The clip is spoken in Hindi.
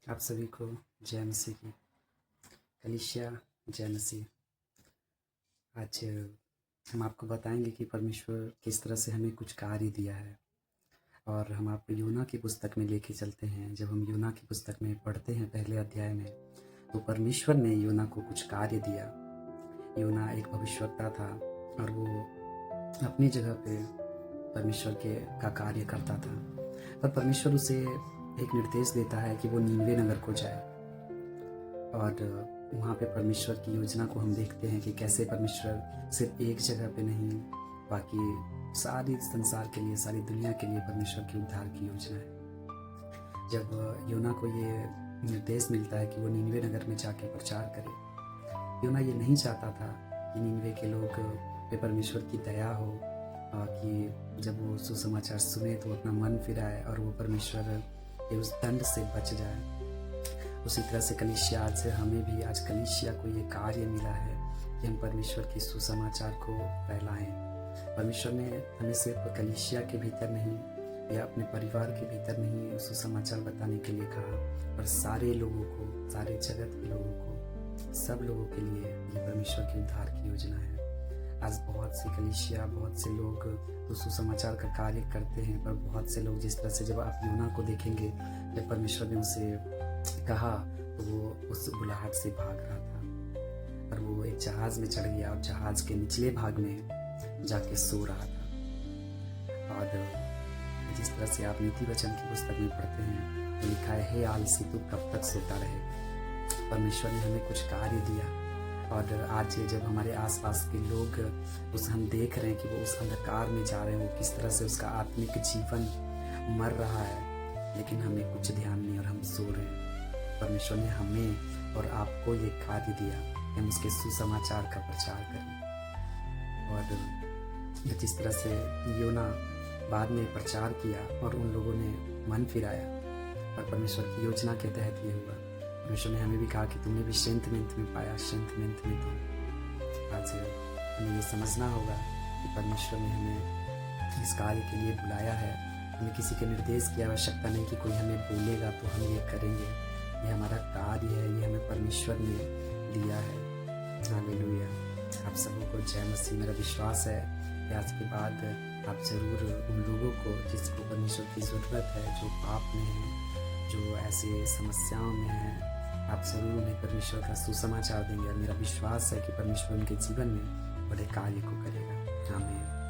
आप सभी को जय मसीह की। कलीसिया जय मसीह। आज हम आपको बताएंगे कि परमेश्वर किस तरह से हमें कुछ कार्य दिया है, और हम आपको यूना की पुस्तक में लेके चलते हैं। जब हम यूना की पुस्तक में पढ़ते हैं पहले अध्याय में, तो परमेश्वर ने यूना को कुछ कार्य दिया। यूना एक भविष्यवक्ता था और वो अपनी जगह पे परमेश्वर का कार्य करता था, पर परमेश्वर उसे एक निर्देश देता है कि वो नीनवे नगर को जाए। और वहाँ पे परमेश्वर की योजना को हम देखते हैं कि कैसे परमेश्वर सिर्फ एक जगह पे नहीं, बाकी सारी संसार के लिए, सारी दुनिया के लिए परमेश्वर की उद्धार की योजना है। जब यूना को ये निर्देश मिलता है कि वो नीनवे नगर में जाके प्रचार करे, यूना ये नहीं चाहता था कि नीनवे के लोग पे परमेश्वर की दया हो, कि जब वो सुसमाचार सुने तो अपना मन फिराए और वो परमेश्वर के उस दंड से बच जाए। उसी तरह से कलीसिया आज हमें भी, आज कलीसिया को ये कार्य मिला है कि हम परमेश्वर के सुसमाचार को फैलाएं। परमेश्वर ने हमें सिर्फ कलीसिया के भीतर नहीं या अपने परिवार के भीतर नहीं सुसमाचार बताने के लिए कहा, पर सारे लोगों को, सारे जगत के लोगों को, सब लोगों के लिए ये परमेश्वर की उद्धार की योजना है। आज बहुत सी कलीसिया, बहुत से लोग तो सुसमाचार का कार्य करते हैं, पर बहुत से लोग, जिस तरह से जब आप यूना को देखेंगे, जब परमेश्वर ने उसे कहा तो वो उस बुलाहट से भाग रहा था और वो एक जहाज में चढ़ गया और जहाज के निचले भाग में जाके सो रहा था। और जिस तरह से आप नीति वचन की पुस्तक में पढ़ते हैं तो लिखा है, हे आलसी तू कब तक सोता रहे। परमेश्वर ने हमें कुछ कार्य दिया, और आज जब हमारे आसपास के लोग हम देख रहे हैं कि वो उस अंधकार में जा रहे हैं, वो किस तरह से उसका आत्मिक जीवन मर रहा है, लेकिन हमें कुछ ध्यान नहीं और हम सो रहे हैं। परमेश्वर ने हमें और आपको ये कार्य दिया कि हम उसके सुसमाचार का प्रचार करें। और जिस तरह से यूना बाद में प्रचार किया और उन लोगों ने मन फिराया, और परमेश्वर की योजना के तहत ये हुआ। परमेश्वर ने हमें भी कहा कि तुमने भी स्ट्रेंथमेंट में पाया, स्ट्रेंथमेंट में तुम। आज हमें ये समझना होगा कि परमेश्वर ने हमें इस कार्य के लिए बुलाया है। हमें किसी के निर्देश की आवश्यकता नहीं कि कोई हमें बोलेगा तो हम ये करेंगे। ये हमारा कार्य है, ये हमें परमेश्वर ने दिया है। हालेलुया। आप सबको जय मसीह। मेरा विश्वास है कि आज के बाद आप ज़रूर उन लोगों को जिसको परमेश्वर की ज़रूरत है, जो पाप में है, जो ऐसे समस्याओं में है, आप ज़रूर उन्हें परमेश्वर का सुसमाचार देंगे। और मेरा विश्वास है कि परमेश्वर उनके जीवन में बड़े कार्य को करेगा। आमीन।